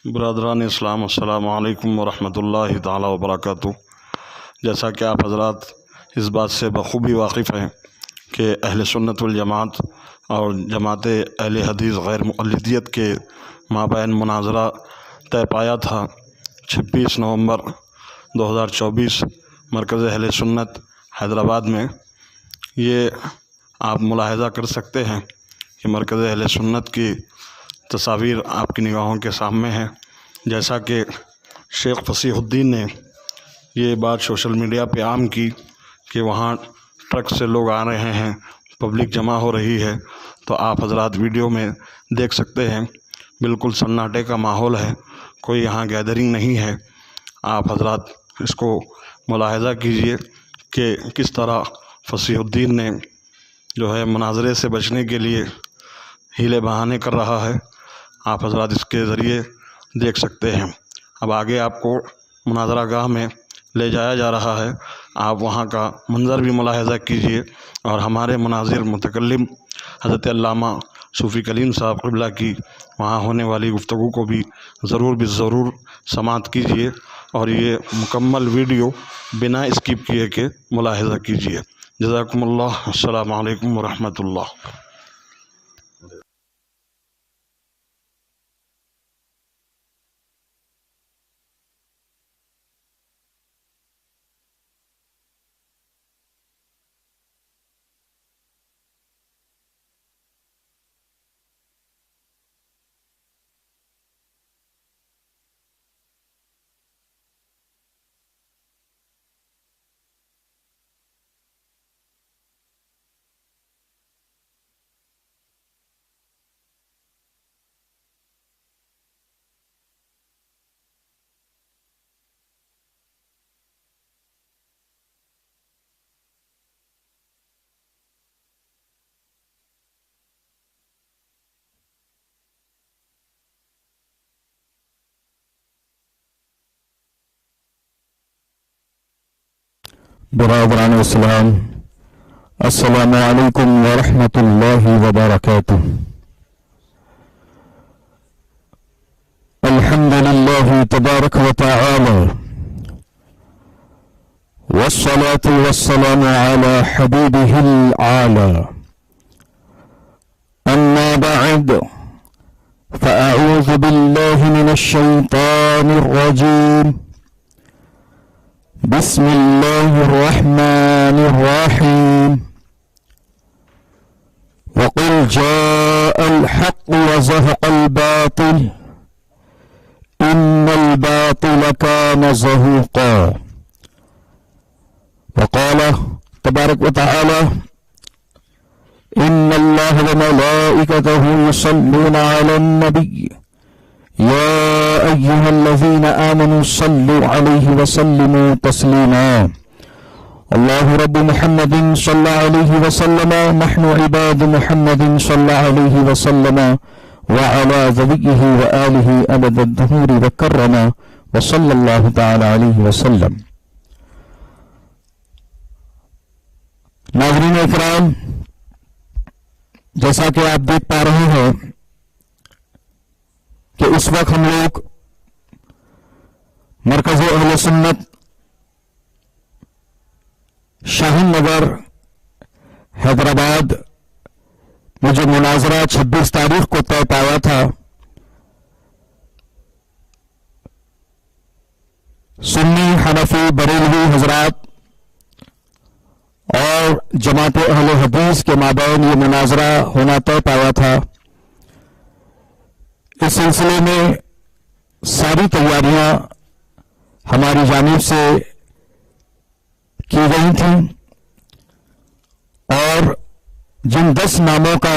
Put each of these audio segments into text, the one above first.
برادران اسلام، السلام علیکم ورحمۃ اللہ تعالی وبرکاتہ۔ جیسا کہ آپ حضرات اس بات سے بخوبی واقف ہیں کہ اہل سنت والجماعت اور جماعت اہل حدیث غیر مقلدیت کے مابین مناظرہ طے پایا تھا 26 نومبر 2024 مرکز اہل سنت حیدرآباد میں۔ یہ آپ ملاحظہ کر سکتے ہیں کہ مرکز اہل سنت کی تصاویر آپ کی نگاہوں کے سامنے ہیں۔ جیسا کہ شیخ فصیح الدین نے یہ بات سوشل میڈیا پہ عام کی کہ وہاں ٹرک سے لوگ آ رہے ہیں، پبلک جمع ہو رہی ہے، تو آپ حضرات ویڈیو میں دیکھ سکتے ہیں بالکل سناٹے کا ماحول ہے، کوئی یہاں گیدرنگ نہیں ہے۔ آپ حضرات اس کو ملاحظہ کیجئے کہ کس طرح فصیح الدین نے جو ہے مناظرے سے بچنے کے لیے ہیلے بہانے کر رہا ہے۔ آپ حضرات اس کے ذریعے دیکھ سکتے ہیں۔ اب آگے آپ کو مناظرہ گاہ میں لے جایا جا رہا ہے، آپ وہاں کا منظر بھی ملاحظہ کیجئے اور ہمارے مناظر متکلم حضرت علامہ صوفی کلیم صاحب قبلہ کی وہاں ہونے والی گفتگو کو بھی ضرور سماعت کیجئے اور یہ مکمل ویڈیو بنا اسکپ کیے کہ ملاحظہ کیجئے۔ جزاکم اللہ، السلام علیکم ورحمۃ اللہ۔ برادران اسلام، السلام علیکم ورحمۃ اللہ وبرکاتہ۔ الحمد للہ تبارک و تعالی والصلاة والسلام على حبیبہ العالی، اما بعد فاعوذ باللہ من الشیطان الرجیم، بسم اللہ الرحمن الرحیم، وقل جاء الحق وزهق الباطل ان الباطل كان زهوقا، وقال تبارک وتعالى ان اللہ وملائکته يصلون على النبی يا أيها الذين آمنوا صلوا عليه وسلموا تسليما، الله رب محمد صلى عليه وسلم، نحن عباد محمد صلى عليه وسلم وعلى ذريه وآله أبد الدهور وكرم وصلى الله تعالى عليه وسلم۔ ناظرین اکرام، جیسا کہ آپ دیکھ پا رہے ہیں کہ اس وقت ہم لوگ مرکز اہل سنت شاہین نگر حیدرآباد میں جو مناظرہ 26 تاریخ کو طے پایا تھا، سنی حنفی بریلوی حضرات اور جماعت اہل حدیث کے مابین یہ مناظرہ ہونا طے پایا تھا، اس سلسلے میں ساری تیاریاں ہماری جانب سے کی گئی تھیں اور جن 10 ناموں کا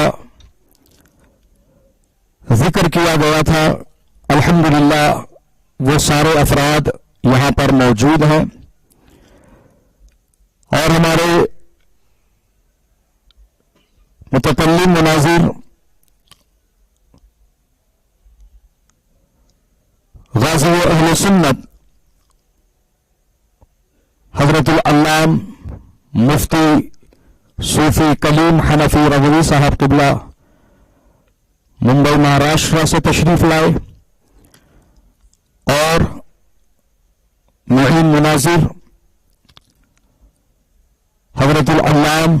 ذکر کیا گیا تھا، الحمدللہ وہ سارے افراد یہاں پر موجود ہیں اور ہمارے متکلم مناظر غازی اہل سنت حضرت العلام مفتی صوفی کلیم حنفی رضوی صاحب قبلہ ممبئی مہاراشٹر سے تشریف لائے معین مناظر حضرت العلام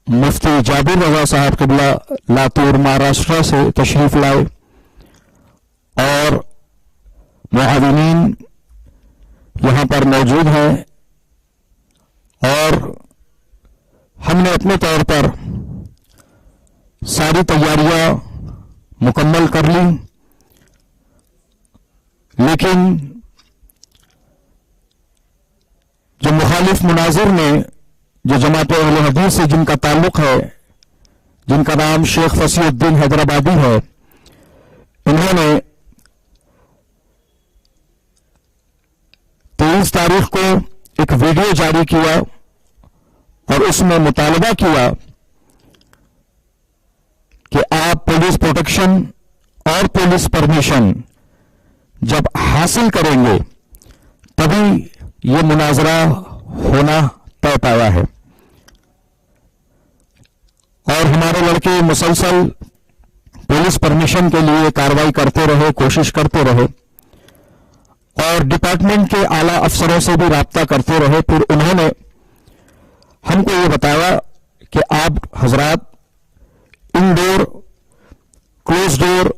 مفتی جابر رضا صاحب قبلہ لاتور مہاراشٹر سے تشریف لائے اور معاونین یہاں پر موجود ہیں، اور ہم نے اپنے طور پر ساری تیاریاں مکمل کر لی، لیکن جو مخالف مناظر نے، جو جماعت اہل حدیث سے جن کا تعلق ہے، جن کا نام شیخ فصیح الدین حیدرآبادی ہے، انہوں نے 23 تاریخ کو ایک ویڈیو جاری کیا اور اس میں مطالبہ کیا کہ آپ پولیس پروٹیکشن اور پولیس پرمیشن جب حاصل کریں گے تبھی یہ مناظرہ ہونا طے پایا ہے، اور ہمارے لڑکے مسلسل پولیس پرمیشن کے لیے کارروائی کرتے رہے، کوشش کرتے رہے، اور ڈپارٹمنٹ کے اعلیٰ افسروں سے بھی رابطہ کرتے رہے۔ پھر انہوں نے ہم کو یہ بتایا کہ آپ حضرات انڈور کلوز ڈور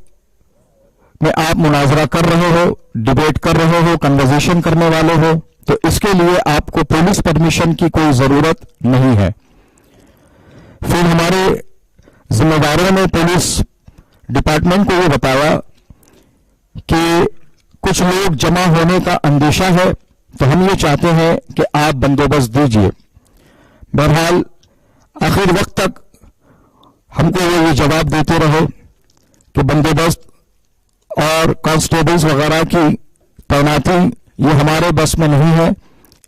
میں آپ مناظرہ کر رہے ہو، ڈیبیٹ کر رہے ہو، کنورزیشن کرنے والے ہو، تو اس کے لیے آپ کو پولیس پرمیشن کی کوئی ضرورت نہیں ہے۔ پھر ہمارے ذمہ داروں نے پولیس ڈپارٹمنٹ کو یہ بتایا کہ کچھ لوگ جمع ہونے کا اندیشہ ہے، تو ہم یہ چاہتے ہیں کہ آپ بندوبست دیجیے۔ بہرحال آخر وقت تک ہم کو یہ جواب دیتے رہے کہ بندوبست اور کانسٹیبلز وغیرہ کی تعیناتی یہ ہمارے بس میں نہیں ہے،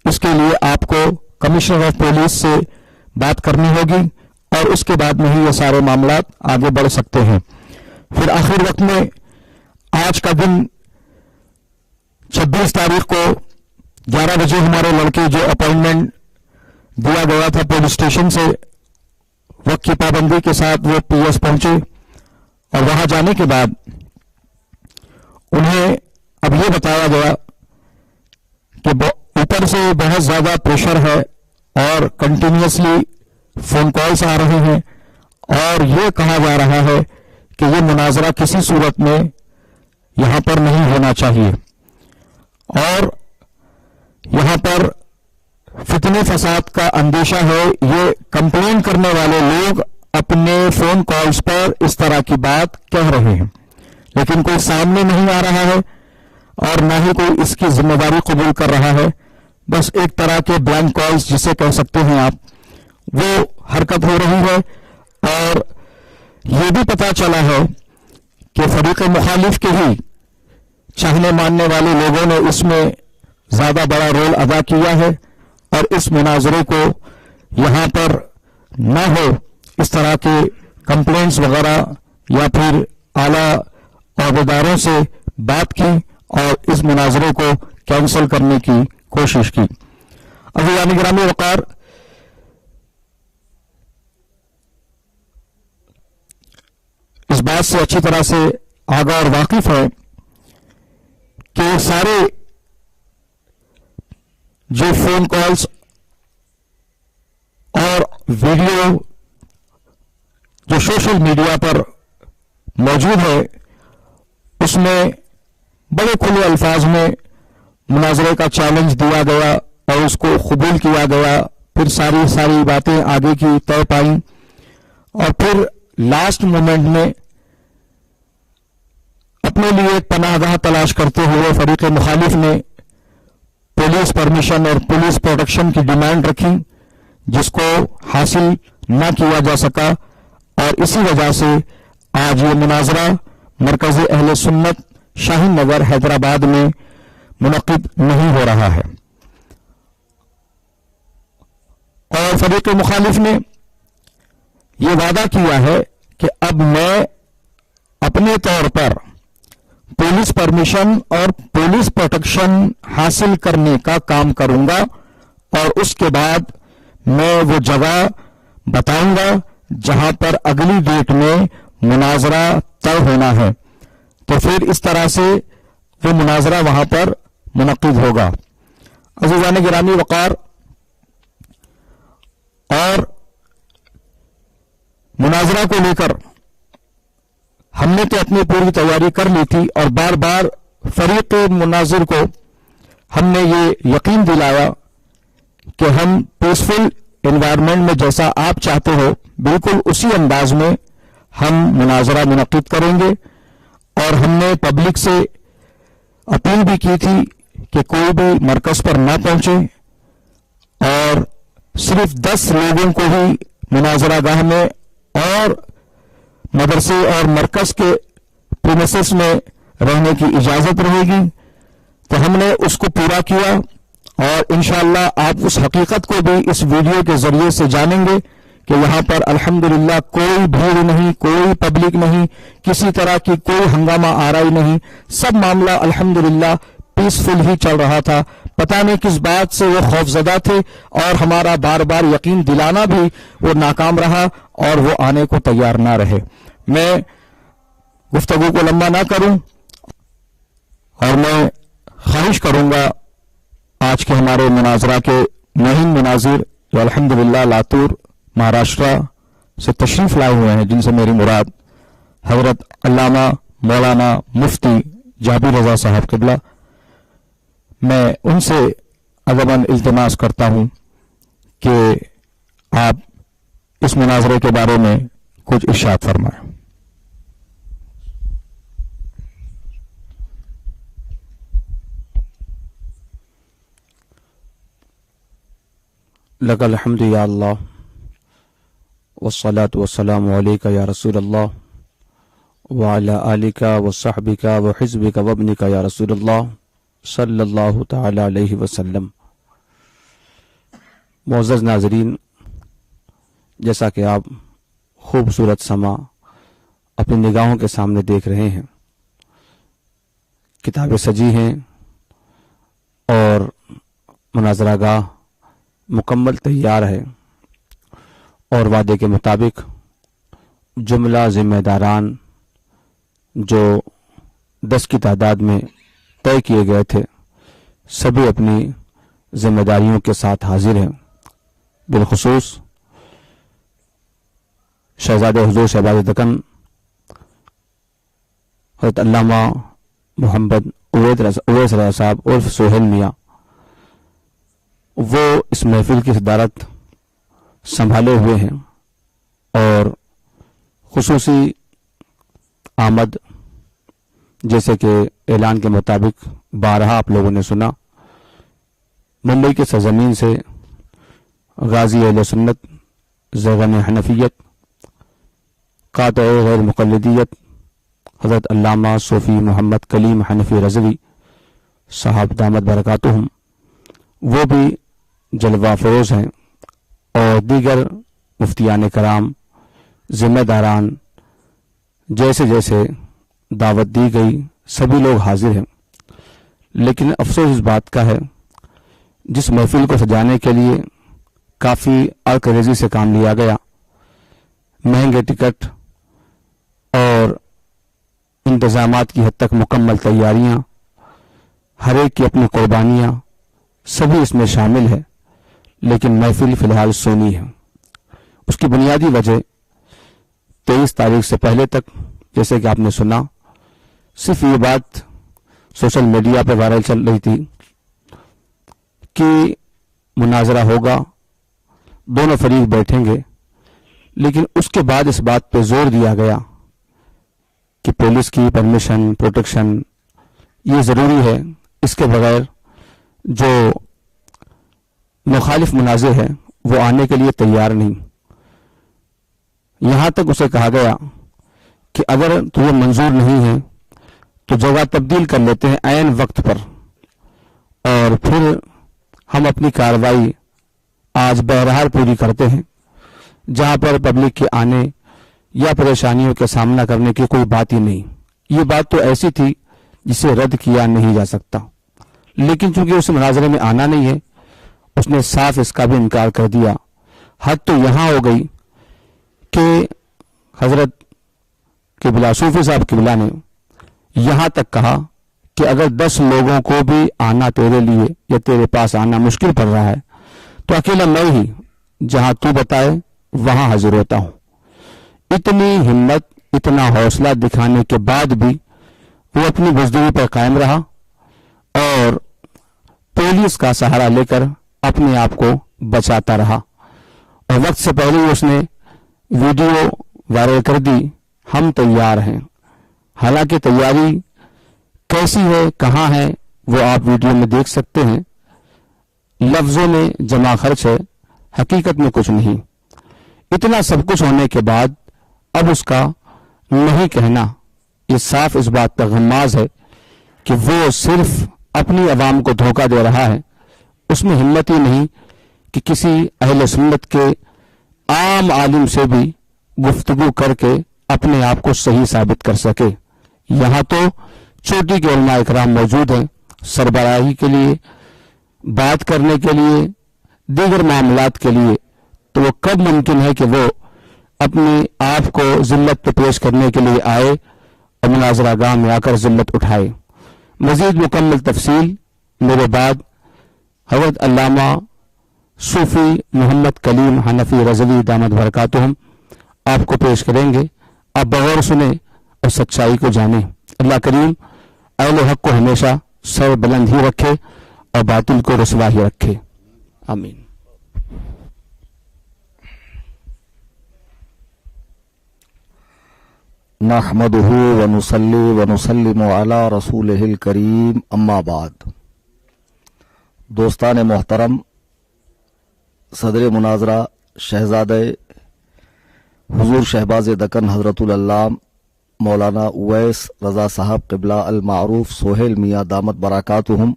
اس کے لیے آپ کو کمشنر آف پولیس سے بات کرنی ہوگی اور اس کے بعد میں ہی یہ سارے معاملات آگے بڑھ سکتے ہیں۔ پھر آخر وقت میں آج کا دن 26 تاریخ کو 11 بجے ہمارے لڑکے جو اپائنٹمنٹ دیا گیا تھا پولیس اسٹیشن سے، وقت کی پابندی کے ساتھ وہ پی ایس پہنچے، اور وہاں جانے کے بعد انہیں اب یہ بتایا گیا کہ اوپر سے بہت زیادہ پریشر ہے اور کنٹینیوسلی فون کالز آ رہے ہیں، اور یہ کہا جا رہا ہے کہ یہ مناظرہ کسی صورت میں یہاں پر نہیں ہونا چاہیے، اور یہاں پر فتنہ فساد کا اندیشہ ہے۔ یہ کمپلین کرنے والے لوگ اپنے فون کالز پر اس طرح کی بات کہہ رہے ہیں، لیکن کوئی سامنے نہیں آ رہا ہے اور نہ ہی کوئی اس کی ذمہ داری قبول کر رہا ہے۔ بس ایک طرح کے بلینک کالز جسے کہہ سکتے ہیں آپ، وہ حرکت ہو رہی ہے، اور یہ بھی پتہ چلا ہے کہ فریق مخالف کے ہی چاہنے ماننے والے لوگوں نے اس میں زیادہ بڑا رول ادا کیا ہے، اور اس مناظرے کو یہاں پر نہ ہو اس طرح کے کمپلینٹس وغیرہ یا پھر اعلیٰ عہدیداروں سے بات کی اور اس مناظرے کو کینسل کرنے کی کوشش کی۔ عزیزان گرامی وقار، اس بات سے اچھی طرح سے آگاہ اور واقف ہے کہ سارے جو فون کالز اور ویڈیو جو سوشل میڈیا پر موجود ہے، اس میں بڑے کھلے الفاظ میں مناظرے کا چیلنج دیا گیا اور اس کو قبول کیا گیا، پھر ساری باتیں آگے کی طے پائیں، اور پھر لاسٹ مومنٹ میں اپنے لیے ایک پناہ گاہ تلاش کرتے ہوئے فریق مخالف نے پولیس پرمیشن اور پولیس پروٹیکشن کی ڈیمانڈ رکھی، جس کو حاصل نہ کیا جا سکا، اور اسی وجہ سے آج یہ مناظرہ مرکز اہل سنت شاہین نگر حیدرآباد میں منعقد نہیں ہو رہا ہے۔ اور فریق مخالف نے یہ وعدہ کیا ہے کہ اب میں اپنے طور پر پولیس پرمیشن اور پولیس پروٹیکشن حاصل کرنے کا کام کروں گا، اور اس کے بعد میں وہ جگہ بتاؤں گا جہاں پر اگلی ڈیٹ میں مناظرہ طے ہونا ہے، تو پھر اس طرح سے وہ مناظرہ وہاں پر منعقد ہوگا۔ عزیزان گرامی وقار، اور مناظرہ کو لے کر ہم نے تو اپنی پوری تیاری کر لی تھی، اور بار بار فریق مناظر کو ہم نے یہ یقین دلایا کہ ہم پیسفل انوائرمنٹ میں جیسا آپ چاہتے ہو بالکل اسی انداز میں ہم مناظرہ منعقد کریں گے. اور ہم نے پبلک سے اپیل بھی کی تھی کہ کوئی بھی مرکز پر نہ پہنچے، اور صرف 10 لوگوں کو ہی مناظرہ گاہ میں اور مدرسے اور مرکز کے پریمیسز میں رہنے کی اجازت رہے گی. تو ہم نے اس کو پورا کیا، اور انشاءاللہ آپ اس حقیقت کو بھی اس ویڈیو کے ذریعے سے جانیں گے کہ یہاں پر الحمدللہ کوئی بھیڑ نہیں، کوئی پبلک نہیں، کسی طرح کی کوئی ہنگامہ آرائی نہیں، سب معاملہ الحمدللہ پیسفل ہی چل رہا تھا. پتہ نہیں کس بات سے وہ خوفزدہ تھے، اور ہمارا بار بار یقین دلانا بھی وہ ناکام رہا، اور وہ آنے کو تیار نہ رہے. میں گفتگو کو لمبا نہ کروں، اور میں خواہش کروں گا آج کے ہمارے مناظرہ کے مہم مناظر جو الحمدللہ لاتور مہاراشٹرا سے تشریف لائے ہوئے ہیں، جن سے میری مراد حضرت علامہ مولانا مفتی جابر رضا صاحب قبلہ، میں ان سے ادباً التماس کرتا ہوں کہ آپ اس مناظرے کے بارے میں کچھ ارشاد فرمائیں. لک الحمد یا اللہ والصلاة والسلام علیک یا رسول اللہ وعلی آلک وصحبک وحزبک وابنک یا رسول اللہ صلی اللہ تعالی علیہ وسلم. معزز ناظرین، جیسا کہ آپ خوبصورت سما اپنی نگاہوں کے سامنے دیکھ رہے ہیں، کتابیں سجی ہیں اور مناظرہ گاہ مکمل تیار ہے، اور وعدے کے مطابق جملہ ذمہ داران جو 10 کی تعداد میں طے کیے گئے تھے سبھی اپنی ذمہ داریوں کے ساتھ حاضر ہیں. بالخصوص شہزادہ حضور شہباز دکن حضرت علامہ محمد اویس رضا صاحب عرف سہیل میاں، وہ اس محفل کی صدارت سنبھالے ہوئے ہیں، اور خصوصی آمد جیسے کہ اعلان کے مطابق بارہا آپ لوگوں نے سنا، ممبئی کے سرزمین سے غازی اہل سنت، زیغن حنفیت، قاطع غیر مقلدیت حضرت علامہ صوفی محمد کلیم حنفی رضوی صاحب دامت برکاتہم، وہ بھی جلوہ فروز ہیں، اور دیگر مفتیان کرام، ذمہ داران، جیسے جیسے دعوت دی گئی سبھی لوگ حاضر ہیں. لیکن افسوس اس بات کا ہے جس محفل کو سجانے کے لیے کافی عرق سے کام لیا گیا، مہنگے ٹکٹ اور انتظامات کی حد تک مکمل تیاریاں، ہر ایک کی اپنی قربانیاں، سبھی اس میں شامل ہے، لیکن محفل فی الحال سونی ہے. اس کی بنیادی وجہ 23 تاریخ سے پہلے تک جیسے کہ آپ نے سنا، صرف یہ بات سوشل میڈیا پہ وائرل چل رہی تھی کہ مناظرہ ہوگا، دونوں فریق بیٹھیں گے، لیکن اس کے بعد اس بات پہ زور دیا گیا کہ پولیس کی پرمیشن، پروٹیکشن یہ ضروری ہے، اس کے بغیر جو مخالف مناظر ہے وہ آنے کے لیے تیار نہیں. یہاں تک اسے کہا گیا کہ اگر تمہیں منظور نہیں ہے تو جگہ تبدیل کر لیتے ہیں عین وقت پر، اور پھر ہم اپنی کارروائی آج بہرحال پوری کرتے ہیں، جہاں پر پبلک کے آنے یا پریشانیوں کا سامنا کرنے کی کوئی بات ہی نہیں. یہ بات تو ایسی تھی جسے رد کیا نہیں جا سکتا، لیکن چونکہ اسے مناظرے میں آنا نہیں ہے، اس نے صاف اس کا بھی انکار کر دیا. حد تو یہاں ہو گئی کہ حضرت قبلہ صوفی صاحب قبلہ نے یہاں تک کہا کہ اگر 10 لوگوں کو بھی آنا تیرے لیے یا تیرے پاس آنا مشکل پڑ رہا ہے تو اکیلا میں ہی جہاں تو بتائے وہاں حاضر ہوتا ہوں. اتنی ہمت، اتنا حوصلہ دکھانے کے بعد بھی وہ اپنی بزدلی پر قائم رہا اور پولیس کا سہارا لے کر اپنے آپ کو بچاتا رہا، اور وقت سے پہلے ہی اس نے ویڈیو وائرل کر دی، ہم تیار ہیں. حالانکہ تیاری کیسی ہے، کہاں ہے، وہ آپ ویڈیو میں دیکھ سکتے ہیں. لفظوں میں جمع خرچ ہے، حقیقت میں کچھ نہیں. اتنا سب کچھ ہونے کے بعد اب اس کا نہیں کہنا یہ صاف اس بات کا غماز ہے کہ وہ صرف اپنی عوام کو دھوکہ دے رہا ہے. اس میں ہمت ہی نہیں کہ کسی اہل سنت کے عام عالم سے بھی گفتگو کر کے اپنے آپ کو صحیح ثابت کر سکے. یہاں تو چوٹی کے علماء اکرام موجود ہیں سربراہی کے لیے، بات کرنے کے لیے، دیگر معاملات کے لیے. تو وہ کب ممکن ہے کہ وہ اپنے آپ کو ذلت پہ پیش کرنے کے لیے آئے اور مناظرہ گاہ میں آ کر ذلت اٹھائے؟ مزید مکمل تفصیل میرے بعد حضرت علامہ صوفی محمد کلیم حنفی رضوی دامت برکاتہم آپ کو پیش کریں گے. آپ بغور سنیں اور سچائی کو جانیں. اللہ کریم اہل حق کو ہمیشہ سر بلند ہی رکھے اور باطل کو رسوا ہی رکھے. آمین. نحمده ونصلي ونسلم على رسوله الكريم اما بعد. دوستان محترم، صدر مناظرہ شہزادہ حضور شہباز دکن حضرت العلام مولانا اویس رضا صاحب قبلہ المعروف سہیل میاں دامت برکاتہم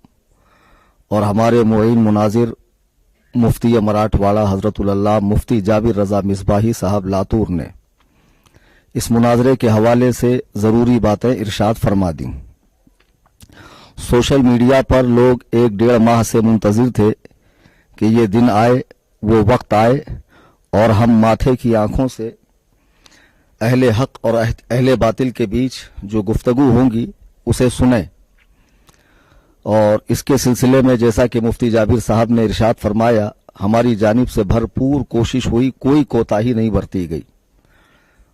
اور ہمارے معین مناظر مفتی مراٹھواڑہ حضرت العلام مفتی جابر رضا مصباحی صاحب لاتور نے اس مناظرے کے حوالے سے ضروری باتیں ارشاد فرما دیں. سوشل میڈیا پر لوگ 1-1.5 ماہ سے منتظر تھے کہ یہ دن آئے، وہ وقت آئے اور ہم ماتھے کی آنکھوں سے اہل حق اور اہل باطل کے بیچ جو گفتگو ہوں گی اسے سنیں. اور اس کے سلسلے میں جیسا کہ مفتی جابر صاحب نے ارشاد فرمایا، ہماری جانب سے بھرپور کوشش ہوئی، کوئی کوتاہی نہیں برتی گئی.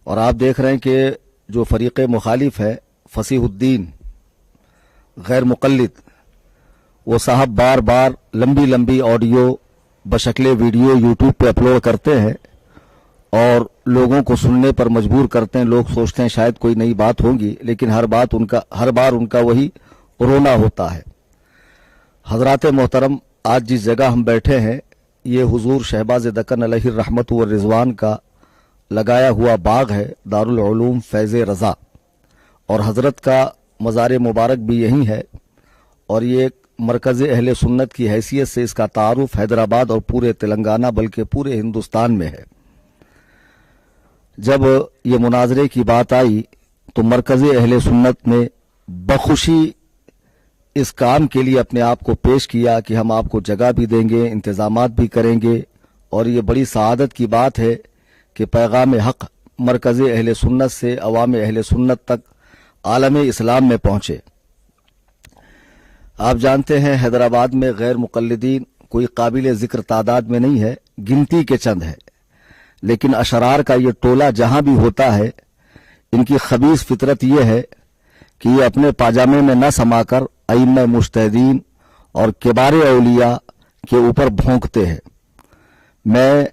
اور آپ دیکھ رہے ہیں کہ جو فریق مخالف ہے فصیح الدین غیر مقلد، وہ صاحب بار بار لمبی آڈیو بشکل ویڈیو یوٹیوب پہ اپلوڈ کرتے ہیں اور لوگوں کو سننے پر مجبور کرتے ہیں. لوگ سوچتے ہیں شاید کوئی نئی بات ہوگی، لیکن ہر بار ان کا وہی رونا ہوتا ہے. حضرات محترم، آج جس جگہ ہم بیٹھے ہیں یہ حضور شہباز دکن علیہ الرحمت والرضوان کا لگایا ہوا باغ ہے، دارالعلوم فیض رضا، اور حضرت کا مزار مبارک بھی یہی ہے. اور یہ ایک مرکز اہل سنت کی حیثیت سے اس کا تعارف حیدرآباد اور پورے تلنگانہ بلکہ پورے ہندوستان میں ہے. جب یہ مناظرے کی بات آئی تو مرکز اہل سنت نے بخوشی اس کام کے لیے اپنے آپ کو پیش کیا کہ ہم آپ کو جگہ بھی دیں گے، انتظامات بھی کریں گے. اور یہ بڑی سعادت کی بات ہے کہ پیغام حق مرکز اہل سنت سے عوام اہل سنت تک عالم اسلام میں پہنچے. آپ جانتے ہیں حیدرآباد میں غیر مقلدین کوئی قابل ذکر تعداد میں نہیں ہے، گنتی کے چند ہے. لیکن اشرار کا یہ ٹولہ جہاں بھی ہوتا ہے، ان کی خبیث فطرت یہ ہے کہ یہ اپنے پاجامے میں نہ سما کر ائمہ مجتہدین اور کبار اولیاء کے اوپر بھونکتے ہیں. میں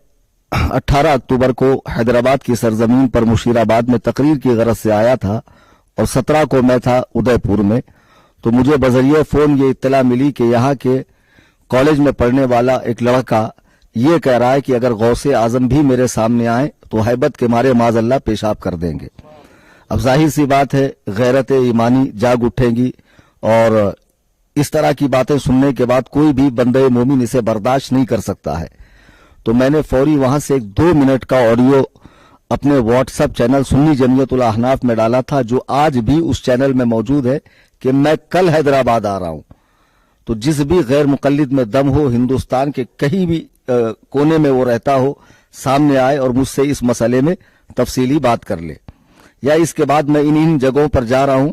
18 اکتوبر کو حیدرآباد کی سرزمین پر مشیر آباد میں تقریر کی غرض سے آیا تھا اور 17 کو میں تھا ادے پور میں. تو مجھے بذریعہ فون یہ اطلاع ملی کہ یہاں کے کالج میں پڑھنے والا ایک لڑکا یہ کہہ رہا ہے کہ اگر غوث اعظم بھی میرے سامنے آئیں تو ہیبت کے مارے معاذ اللہ پیشاب کر دیں گے. اب ظاہر سی بات ہے غیرت ایمانی جاگ اٹھے گی اور اس طرح کی باتیں سننے کے بعد کوئی بھی بندے مومن اسے برداشت نہیں کر سکتا ہے. تو میں نے فوری وہاں سے ایک 2 منٹ کا آڈیو اپنے واٹس ایپ چینل سنی جمعیت الاحناف میں ڈالا تھا، جو آج بھی اس چینل میں موجود ہے کہ میں کل حیدرآباد آ رہا ہوں. تو جس بھی غیر مقلد میں دم ہو، ہندوستان کے کہیں بھی کونے میں وہ رہتا ہو، سامنے آئے اور مجھ سے اس مسئلے میں تفصیلی بات کر لے. یا اس کے بعد میں ان جگہوں پر جا رہا ہوں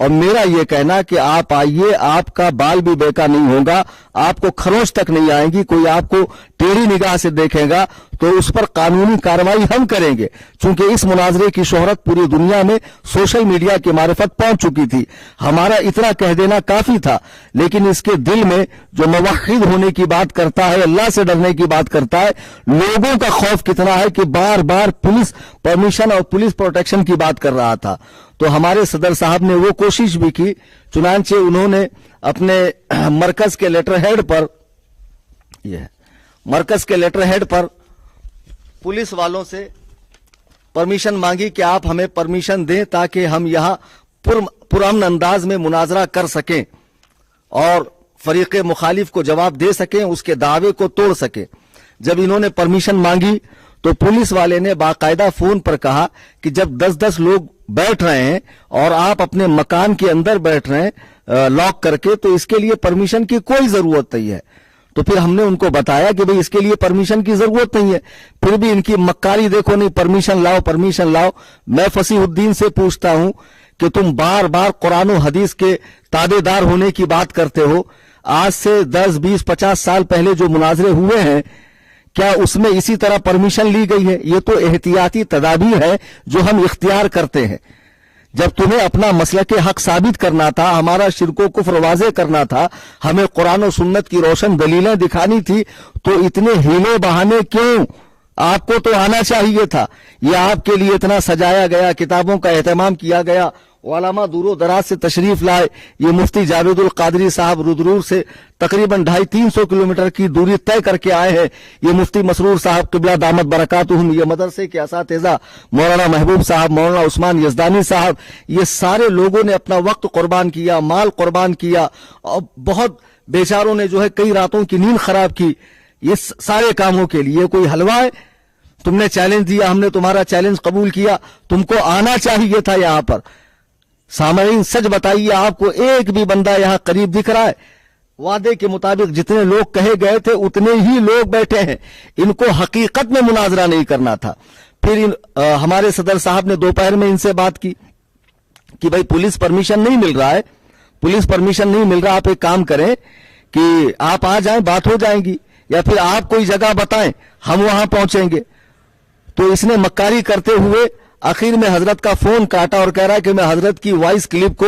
اور میرا یہ کہنا کہ آپ آئیے, آپ کا بال بھی بیکا نہیں ہوگا, آپ کو خروش تک نہیں آئیں گی, کوئی آپ کو ٹیڑھی نگاہ سے دیکھے گا تو اس پر قانونی کارروائی ہم کریں گے, چونکہ اس مناظرے کی شہرت پوری دنیا میں سوشل میڈیا کی معرفت پہنچ چکی تھی. ہمارا اتنا کہہ دینا کافی تھا, لیکن اس کے دل میں جو موحد ہونے کی بات کرتا ہے, اللہ سے ڈرنے کی بات کرتا ہے, لوگوں کا خوف کتنا ہے کہ بار بار پولیس پرمیشن اور پولیس پروٹیکشن کی بات کر رہا تھا. تو ہمارے صدر صاحب نے وہ کوشش بھی کی, چنانچہ انہوں نے اپنے مرکز کے لیٹر ہیڈ پر پولیس والوں سے پرمیشن مانگی کہ آپ ہمیں پرمیشن دیں تاکہ ہم یہاں پرامن انداز میں مناظرہ کر سکیں اور فریق مخالف کو جواب دے سکیں, اس کے دعوے کو توڑ سکیں. جب انہوں نے پرمیشن مانگی تو پولیس والے نے باقاعدہ فون پر کہا کہ جب 10-10 لوگ بیٹھ رہے ہیں اور آپ اپنے مکان کے اندر بیٹھ رہے ہیں لاک کر کے, تو اس کے لیے پرمیشن کی کوئی ضرورت نہیں ہے. تو پھر ہم نے ان کو بتایا کہ بھئی اس کے لیے پرمیشن کی ضرورت نہیں ہے, پھر بھی ان کی مکاری دیکھو, نہیں پرمیشن لاؤ. میں فصیح الدین سے پوچھتا ہوں کہ تم بار بار قرآن و حدیث کے تابع دار ہونے کی بات کرتے ہو, آج سے 10, 20, 50 سال پہلے جو مناظرے ہوئے ہیں کیا اس میں اسی طرح پرمیشن لی گئی ہے؟ یہ تو احتیاطی تدابیر ہے جو ہم اختیار کرتے ہیں. جب تمہیں اپنا مسلک حق ثابت کرنا تھا, ہمارا شرک و کفر واضح کرنا تھا, ہمیں قرآن و سنت کی روشن دلیلیں دکھانی تھی, تو اتنے ہیلے بہانے کیوں؟ آپ کو تو آنا چاہیے تھا. یہ آپ کے لیے اتنا سجایا گیا, کتابوں کا اہتمام کیا گیا, علماء دور و دراز سے تشریف لائے. یہ مفتی جاوید القادری صاحب رودرور سے تقریباً 250-300 کلومیٹر کی دوری طے کر کے آئے ہیں. یہ مفتی مسرور صاحب قبلہ دامت برکاتہم, یہ مدرسے کے اساتذہ مولانا محبوب صاحب, مولانا عثمان یزدانی صاحب, یہ سارے لوگوں نے اپنا وقت قربان کیا, مال قربان کیا, اور بہت بیچاروں نے جو ہے کئی راتوں کی نیند خراب کی یہ سارے کاموں کے لیے. کوئی حلوہ ہے؟ تم نے چیلنج دیا, ہم نے تمہارا چیلنج قبول کیا, تم کو آنا چاہیے تھا یہاں پر. سامعین سچ بتائیے, آپ کو ایک بھی بندہ یہاں قریب دکھ رہا ہے؟ وعدے کے مطابق جتنے لوگ کہے گئے تھے اتنے ہی لوگ بیٹھے ہیں. ان کو حقیقت میں مناظرہ نہیں کرنا تھا. پھر ہمارے صدر صاحب نے دوپہر میں ان سے بات کی کہ بھائی پولیس پرمیشن نہیں مل رہا ہے, آپ ایک کام کریں کہ آپ آ جائیں, بات ہو جائیں گی, یا پھر آپ کوئی جگہ بتائیں, ہم وہاں پہنچیں گے. تو اس نے مکاری کرتے ہوئے آخر میں حضرت کا فون کاٹا اور کہہ رہا ہے کہ میں حضرت کی وائس کلپ کو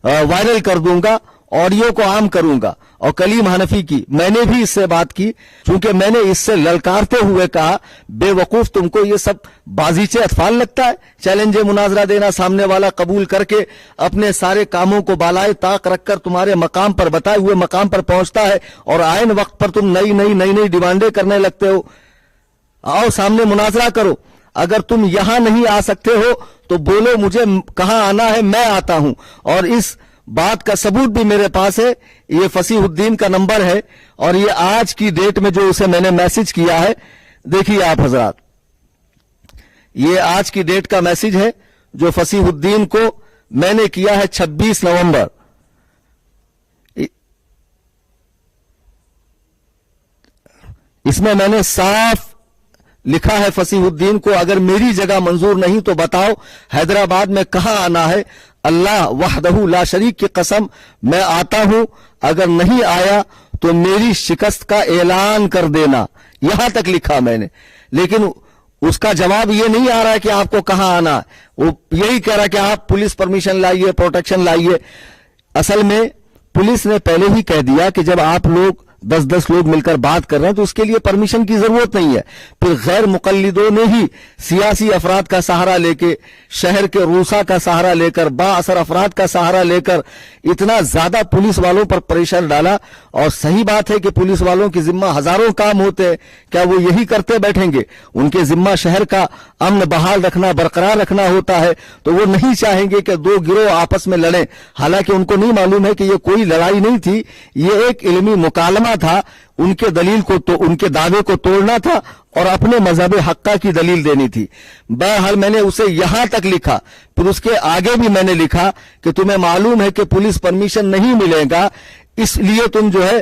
وائرل کر دوں گا, آڈیو کو عام کروں گا. اور کلیم حنفی کی میں نے بھی اس سے بات کی, چونکہ میں نے اس سے للکارتے ہوئے کہا بے وقوف, تم کو یہ سب بازیچے اطفال لگتا ہے؟ چیلنج مناظرہ دینا, سامنے والا قبول کر کے اپنے سارے کاموں کو بالائے طاق رکھ کر تمہارے مقام پر, بتائے ہوئے مقام پر پہنچتا ہے, اور عین وقت پر تم نئی ڈیمانڈیں کرنے لگتے ہو. آؤ سامنے مناظرہ کرو. اگر تم یہاں نہیں آ سکتے ہو تو بولو مجھے کہاں آنا ہے, میں آتا ہوں. اور اس بات کا ثبوت بھی میرے پاس ہے, یہ فصیح الدین کا نمبر ہے, اور یہ آج کی ڈیٹ میں جو اسے میں نے میسج کیا ہے, دیکھیے آپ حضرات, یہ آج کی ڈیٹ کا میسج ہے جو فصیح الدین کو میں نے کیا ہے 26 نومبر. اس میں نے صاف لکھا ہے فصیح الدین کو, اگر میری جگہ منظور نہیں تو بتاؤ حیدرآباد میں کہاں آنا ہے, اللہ وحدہ لا شریک کی قسم میں آتا ہوں, اگر نہیں آیا تو میری شکست کا اعلان کر دینا. یہاں تک لکھا میں نے, لیکن اس کا جواب یہ نہیں آ رہا ہے کہ آپ کو کہاں آنا, وہ یہی کہہ رہا ہے کہ آپ پولیس پرمیشن لائیے, پروٹیکشن لائیے. اصل میں پولیس نے پہلے ہی کہہ دیا کہ جب آپ لوگ 10-10 لوگ مل کر بات کر رہے ہیں تو اس کے لیے پرمیشن کی ضرورت نہیں ہے. پھر غیر مقلدوں نے ہی سیاسی افراد کا سہارا لے کے, شہر کے روسا کا سہارا لے کر, با اثر افراد کا سہارا لے کر اتنا زیادہ پولیس والوں پر پریشر ڈالا. اور صحیح بات ہے کہ پولیس والوں کے ذمہ ہزاروں کام ہوتے ہیں, کیا وہ یہی کرتے بیٹھیں گے؟ ان کے ذمہ شہر کا امن بحال رکھنا, برقرار رکھنا ہوتا ہے. تو وہ نہیں چاہیں گے کہ دو گروہ آپس میں لڑیں, حالانکہ ان کو نہیں معلوم ہے کہ یہ کوئی لڑائی نہیں تھی, یہ ایک علمی مکالمہ تھا. ان کے دلیل کو تو ان کے دعوے کو توڑنا تھا اور اپنے مذہب حقہ کی دلیل دینی تھی. بہرحال میں نے اسے یہاں تک لکھا, پھر اس کے آگے بھی میں نے لکھا کہ تمہیں معلوم ہے کہ پولیس پرمیشن نہیں ملے گا, اس لیے تم جو ہے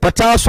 50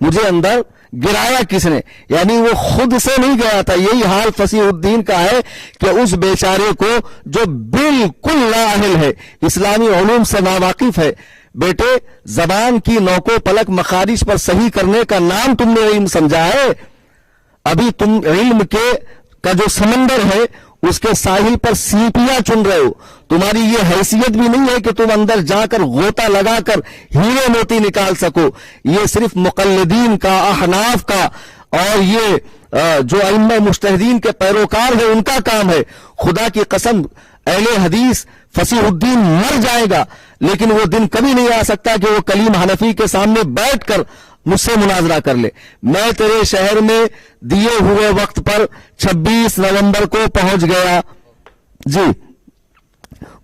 مجھے اندر گرایا کس نے؟ یعنی وہ خود سے نہیں گیا تھا. یہی حال فصیح الدین کا ہے کہ اس بیچارے کو جو بالکل لااہل ہے, اسلامی علوم سے ناواقف ہے, بیٹے زبان کی نوکو پلک مخارج پر صحیح کرنے کا نام تم نے علم سمجھا ہے. ابھی تم علم کا جو سمندر ہے اس کے ساحل پر سیپیاں چن رہے ہو. تمہاری یہ حیثیت بھی نہیں ہے کہ تم اندر جا کر غوطہ لگا کر ہیرے موتی نکال سکو. یہ صرف مقلدین کا, احناف کا اور یہ جو ائمہ مجتہدین کے پیروکار ہیں ان کا کام ہے. خدا کی قسم اہل حدیث فصیح الدین مر جائے گا, لیکن وہ دن کبھی نہیں آ سکتا کہ وہ کلیم حنفی کے سامنے بیٹھ کر مجھ سے مناظرہ کر لے. میں تیرے شہر میں دیے ہوئے وقت پر 26 نومبر کو پہنچ گیا. جی,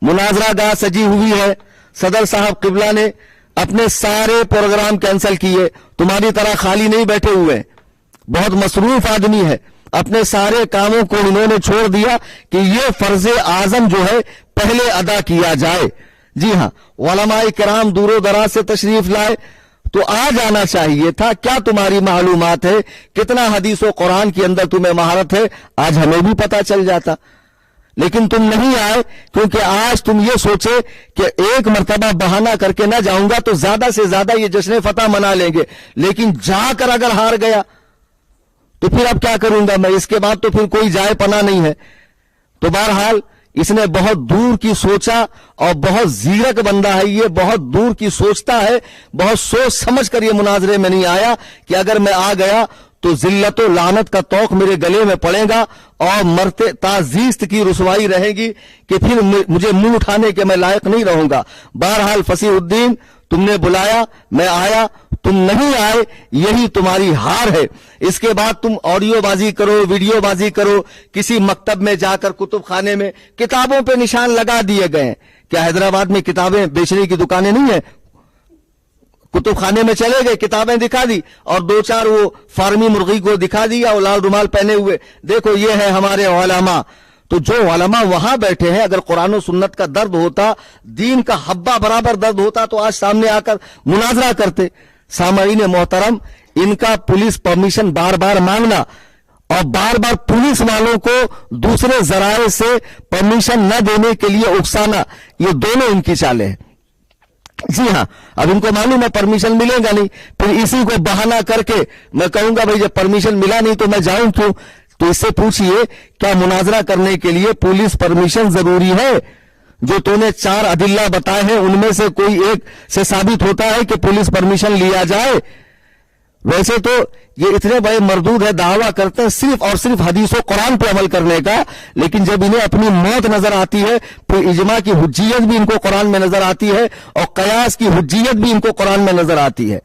مناظرہ گاہ سجی ہوئی ہے. صدر صاحب قبلہ نے اپنے سارے پروگرام کینسل کیے. تمہاری طرح خالی نہیں بیٹھے ہوئے, بہت مصروف آدمی ہے. اپنے سارے کاموں کو انہوں نے چھوڑ دیا کہ یہ فرض اعظم جو ہے پہلے ادا کیا جائے. جی ہاں, علماء کرام دور و دراز سے تشریف لائے تو آ جانا چاہیے تھا. کیا تمہاری معلومات ہے, کتنا حدیث و قرآن کے اندر تمہیں مہارت ہے, آج ہمیں بھی پتا چل جاتا. لیکن تم نہیں آئے کیونکہ آج تم یہ سوچے کہ ایک مرتبہ بہانہ کر کے نہ جاؤں گا تو زیادہ سے زیادہ یہ جشن فتح منا لیں گے, لیکن جا کر اگر ہار گیا تو پھر اب کیا کروں گا میں, اس کے بعد تو پھر کوئی جائے پناہ نہیں ہے. تو بہرحال اس نے بہت دور کی سوچا اور بہت زیرک بندہ ہے یہ, بہت دور کی سوچتا ہے, بہت سوچ سمجھ کر یہ مناظرے میں نہیں آیا کہ اگر میں آ گیا تو ذلت و لعنت کا طوق میرے گلے میں پڑے گا اور مرتے تعزیست کی رسوائی رہے گی کہ پھر مجھے منہ اٹھانے کے میں لائق نہیں رہوں گا. بہرحال فصیح الدین تم نے بلایا, میں آیا, تم نہیں آئے, یہی تمہاری ہار ہے. اس کے بعد تم آڈیو بازی کرو, ویڈیو بازی کرو, کسی مکتب میں جا کر کتب خانے میں کتابوں پہ نشان لگا دیے گئے. کیا حیدرآباد میں کتابیں بیچنے کی دکانیں نہیں ہیں؟ کتب خانے میں چلے گئے, کتابیں دکھا دی اور 2-4 وہ فارمی مرغی کو دکھا دیا اور لال رومال پہنے ہوئے, دیکھو یہ ہے ہمارے علماء. تو جو علماء وہاں بیٹھے ہیں, اگر قرآن و سنت کا درد ہوتا, دین کا حبہ برابر درد ہوتا تو آج سامنے آ کر مناظرہ کرتے. سامعین محترم, ان کا پولیس پرمیشن بار بار مانگنا اور بار بار پولیس والوں کو دوسرے ذرائع سے پرمیشن نہ دینے کے لیے اکسانا, یہ دونوں ان کی چالیں ہیں. جی ہاں, اب ان کو معلوم ہے پرمیشن ملے گا نہیں, پھر اسی کو بہانہ کر کے میں کہوں گا بھائی جب پرمیشن ملا نہیں تو میں جاؤں کیوں. تو اس سے پوچھئے کیا مناظرہ کرنے کے لیے پولیس پرمیشن ضروری ہے؟ جو تو نے 4 ادلہ بتائے ہیں ان میں سے کوئی ایک سے ثابت ہوتا ہے کہ پولیس پرمیشن لیا جائے؟ ویسے تو یہ اتنے بڑے مردود ہے, دعویٰ کرتے ہیں صرف اور صرف حدیث و قرآن پہ عمل کرنے کا, لیکن جب انہیں اپنی موت نظر آتی ہے پھر اجماع کی حجیت بھی ان کو قرآن میں نظر آتی ہے اور قیاس کی حجیت بھی ان کو قرآن میں نظر آتی ہے.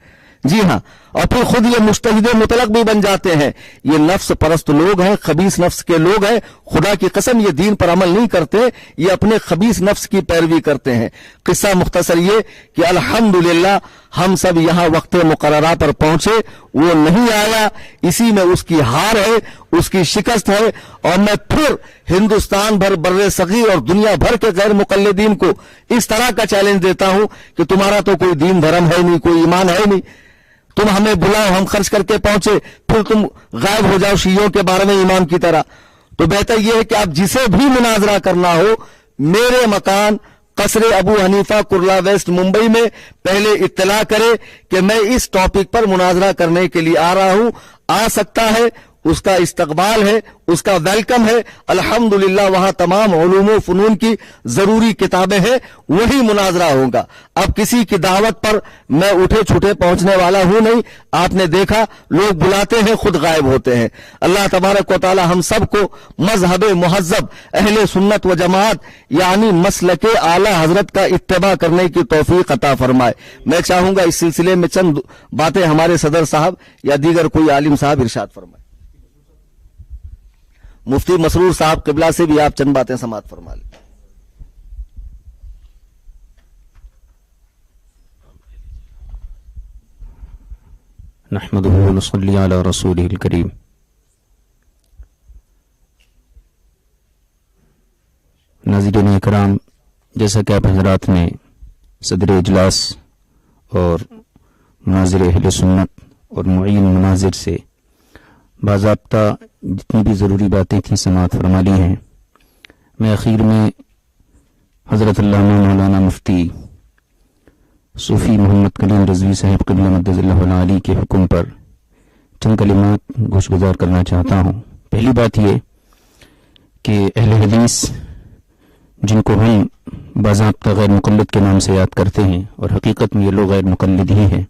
جی ہاں, اور پھر خود یہ مجتہد مطلق بھی بن جاتے ہیں. یہ نفس پرست لوگ ہیں, خبیث نفس کے لوگ ہیں. خدا کی قسم یہ دین پر عمل نہیں کرتے, یہ اپنے خبیث نفس کی پیروی کرتے ہیں. قصہ مختصر یہ کہ الحمدللہ ہم سب یہاں وقت مقررہ پر پہنچے, وہ نہیں آیا, اسی میں اس کی ہار ہے, اس کی شکست ہے. اور میں پھر ہندوستان بھر, بر صغیر اور دنیا بھر کے غیر مقلدین کو اس طرح کا چیلنج دیتا ہوں کہ تمہارا تو کوئی دین دھرم ہے نہیں, کوئی ایمان ہے نہیں. تم ہمیں بلاؤ, ہم خرچ کر کے پہنچے, پھر تم غائب ہو جاؤ شیعوں کے بارے میں امام کی طرح. تو بہتر یہ ہے کہ آپ جسے بھی مناظرہ کرنا ہو, میرے مکان قصر ابو حنیفہ کرلا ویسٹ ممبئی میں پہلے اطلاع کرے کہ میں اس ٹاپک پر مناظرہ کرنے کے لیے آ رہا ہوں. آ سکتا ہے, اس کا استقبال ہے, اس کا ویلکم ہے. الحمدللہ وہاں تمام علوم و فنون کی ضروری کتابیں ہیں, وہی مناظرہ ہوگا. اب کسی کی دعوت پر میں اٹھے چھوٹے پہنچنے والا ہوں نہیں. آپ نے دیکھا لوگ بلاتے ہیں خود غائب ہوتے ہیں. اللہ تبارک و تعالی ہم سب کو مذہب مہذب اہل سنت و جماعت یعنی مسلک اعلی حضرت کا اتباع کرنے کی توفیق عطا فرمائے. میں چاہوں گا اس سلسلے میں چند باتیں ہمارے صدر صاحب یا دیگر کوئی عالم صاحب ارشاد فرمائے. مفتی مسرور صاحب قبلہ سے بھی آپ چند باتیں سماعت فرما لیں. نحمدہ و نصلی علی رسولہ الکریم. ناظرین اکرام, جیسا کہ آپ حضرات نے صدر اجلاس اور مناظر اہل سنت اور معین مناظر سے باضابطہ جتنی بھی ضروری باتیں تھیں سماعت فرما لی ہیں. میں اخیر میں حضرت علامہ مولانا مفتی صوفی محمد کلیم رضوی صاحب قبلہ مدد اللہ علی کے حکم پر چند کلمات گوشگزار کرنا چاہتا ہوں. پہلی بات یہ کہ اہل حدیث جن کو ہم باضابطہ غیر مقلد کے نام سے یاد کرتے ہیں اور حقیقت میں یہ لوگ غیر مقلد ہی ہیں،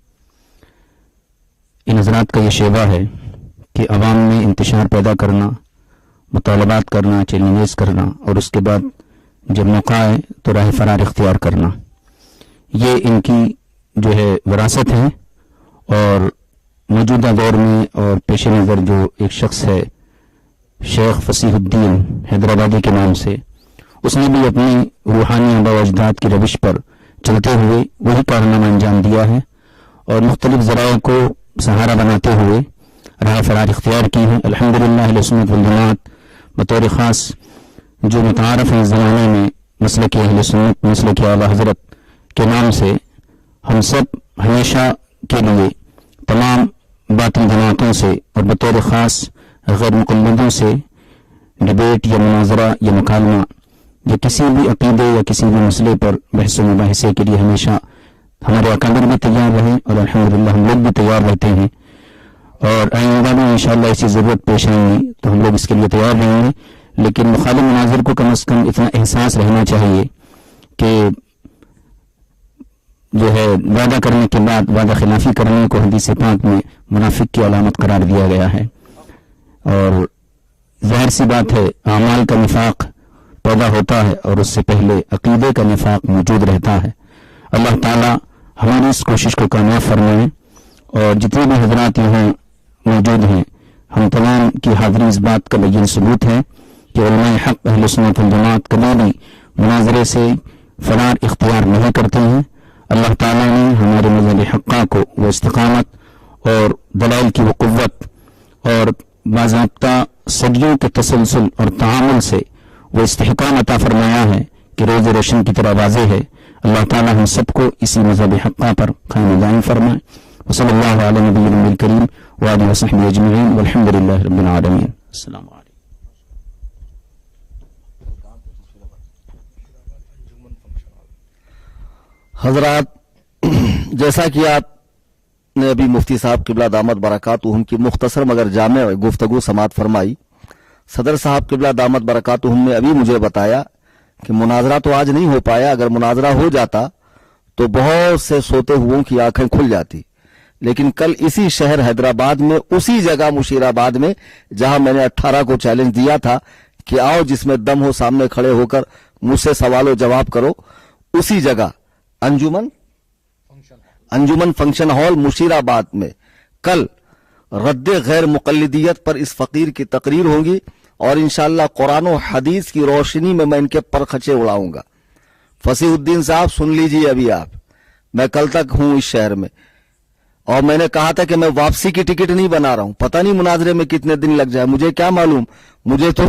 ان حضرات کا یہ شیوا ہے کہ عوام میں انتشار پیدا کرنا، مطالبات کرنا، چیلنجز کرنا، اور اس کے بعد جب موقع آئے تو راہ فرار اختیار کرنا. یہ ان کی جو ہے وراثت ہے. اور موجودہ دور میں اور پیش نظر جو ایک شخص ہے شیخ فصیح الدین حیدرآبادی کے نام سے، اس نے بھی اپنی روحانی آباء و اجداد کی روش پر چلتے ہوئے وہی کارنامہ انجام دیا ہے اور مختلف ذرائع کو سہارا بناتے ہوئے راہ فرار اختیار کی ہے. الحمدللہ اہل سنت والجماعت بطور خاص جو متعارف ہے اس زمانے میں مسلک اہل سنت، مسلک اعلیٰ حضرت کے نام سے، ہم سب ہمیشہ کے لیے تمام باطن جماعتوں سے اور بطور خاص غیر مقلدوں سے ڈبیٹ یا مناظرہ یا مکالمہ یا کسی بھی عقیدے یا کسی بھی مسئلے پر بحث و مباحثے کے لیے ہمیشہ ہمارے اکابر بھی تیار رہیں اور الحمدللہ ہم لوگ بھی تیار رہتے ہیں، اور آئندہ بھی انشاءاللہ ایسی ضرورت پیش آئیں گی تو ہم لوگ اس کے لیے تیار رہیں گے. لیکن مخالف مناظر کو کم از کم اتنا احساس رہنا چاہیے کہ جو ہے وعدہ کرنے کے بعد وعدہ خلافی کرنے کو حدیث پاک میں منافق کی علامت قرار دیا گیا ہے. اور ظاہر سی بات ہے اعمال کا نفاق پیدا ہوتا ہے اور اس سے پہلے عقیدے کا نفاق موجود رہتا ہے. اللہ تعالی ہماری اس کوشش کو کامیاب فرمائے. اور جتنے بھی حضرات یہاں موجود ہیں ہم تمام کی حاضری اس بات کا بین ثبوت ہے کہ علماء حق اہل سنت والجماعت کبھی بھی مناظرے سے فرار اختیار نہیں کرتے ہیں. اللہ تعالیٰ نے ہمارے مذہب حقہ کو وہ استقامت اور دلائل کی وہ قوت اور باضابطہ صدیوں کے تسلسل اور تعامل سے وہ استحکام عطا فرمایا ہے کہ روز روشن کی طرح واضح ہے. اللہ تعالیٰ ہم سب کو اسی مذہب حقہ پر قائم دائم فرمائے. وصلی اللہ علیہ نبی الکریم وآلہ وصحبہ اجمعین والحمد للہ رب العالمین. السلام علیکم. حضرات، جیسا کہ آپ نے ابھی مفتی صاحب قبلہ دامت برکاتہم کی مختصر مگر جامع گفتگو سماعت فرمائی. صدر صاحب قبلہ دامت برکاتہم نے ابھی مجھے بتایا کہ مناظرہ تو آج نہیں ہو پایا، اگر مناظرہ ہو جاتا تو بہت سے سوتے ہوئوں کی آنکھیں کھل جاتی. لیکن کل اسی شہر حیدرآباد میں، اسی جگہ مشیر آباد میں جہاں میں نے 18 کو چیلنج دیا تھا کہ آؤ جس میں دم ہو سامنے کھڑے ہو کر مجھ سے سوال و جواب کرو، اسی جگہ انجمن فنکشن ہال مشیر آباد میں کل رد غیر مقلدیت پر اس فقیر کی تقریر ہوگی اور انشاءاللہ قرآن و حدیث کی روشنی میں ان کے پرخچے اڑاؤں گا. فصیح الدین صاحب سن لیجئے، ابھی آپ، میں کل تک ہوں اس شہر میں اور میں نے کہا تھا کہ میں واپسی کی ٹکٹ نہیں بنا رہا ہوں. پتہ نہیں مناظرے میں کتنے دن لگ جائے، مجھے کیا معلوم، مجھے تو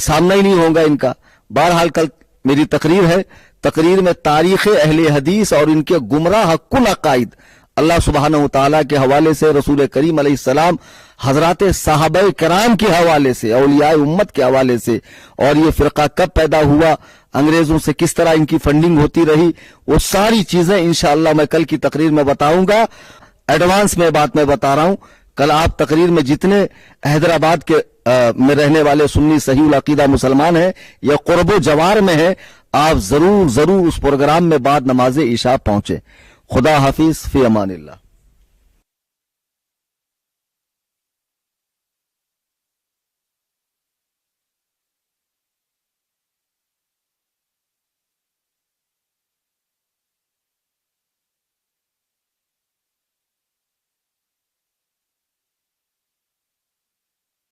سامنا ہی نہیں ہوگا ان کا. بہرحال کل میری تقریر ہے. تقریر میں تاریخ اہل حدیث اور ان کے گمراہ کن عقائد اللہ سبحانہ و تعالیٰ کے حوالے سے، رسول کریم علیہ السلام، حضرات صحابہ کرام کے حوالے سے، اولیاء امت کے حوالے سے، اور یہ فرقہ کب پیدا ہوا، انگریزوں سے کس طرح ان کی فنڈنگ ہوتی رہی، وہ ساری چیزیں انشاءاللہ میں کل کی تقریر میں بتاؤں گا. ایڈوانس میں بات میں بتا رہا ہوں، کل آپ تقریر میں جتنے حیدرآباد کے میں رہنے والے سنی صحیح العقیدہ مسلمان ہیں یا قرب و جوار میں ہیں، آپ ضرور اس پروگرام میں بعد نماز عشاء پہنچے. خدا حافظ، فی امان اللہ.